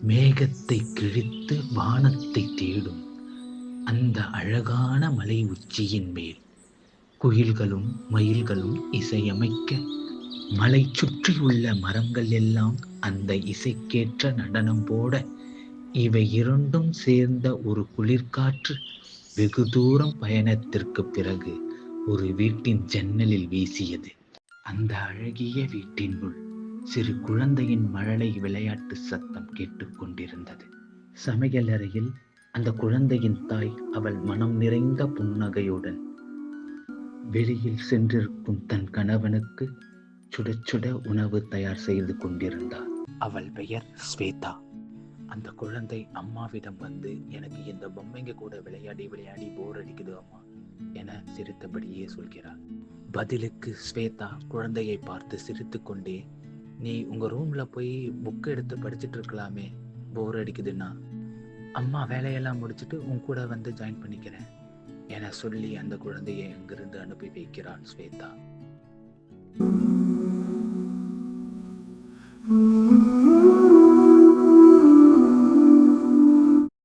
மேகத்தை கிழித்து வானத்தை தேடும் அந்த அழகான மலை உச்சியின் மேல் குயில்களும் மயில்களும் இசையமைக்க, மலை சுற்றியுள்ள மரங்கள் எல்லாம் அந்த இசைக்கேற்ற நடனம் போட, இவை இரண்டும் சேர்ந்த ஒரு குளிர்காற்று வெகு தூரம் பயணத்திற்கு பிறகு ஒரு வீட்டின் ஜன்னலில் வீசியது. அந்த அழகிய வீட்டினுள் சிறு குழந்தையின் மழலை விளையாட்டு சத்தம் கேட்டுக்கொண்டிருந்தது. சமையலறையில் அந்த குழந்தையின் தாய் அவள் மனம் நிறைந்த புன்னகையுடன் வெளியில் சென்றிருக்கும் தன் கணவனுக்கு சுட சுட உணவு தயார் செய்து கொண்டிருந்தார். அவள் பெயர் ஸ்வேதா. அந்த குழந்தை அம்மாவிடம் வந்து, எனக்கு இந்த பொம்மைங்க கூட விளையாடி விளையாடி போர் அடிக்குது அம்மா என சிரித்தபடியே சொல்கிறாள். பதிலுக்கு ஸ்வேதா குழந்தையை பார்த்து சிரித்து கொண்டே, நீ உங்க ரூம்ல போய் புக் எடுத்து படிச்சுட்டு இருக்கலாமே, போர் அடிக்குதுன்னா. அம்மா வேலையெல்லாம் முடிச்சுட்டு உன் கூட வந்து ஜாயின் பண்ணிக்கிறேன் என சொல்லி அந்த குழந்தையை அங்கிருந்து அனுப்பி வைக்கிறாள் ஸ்வேதா.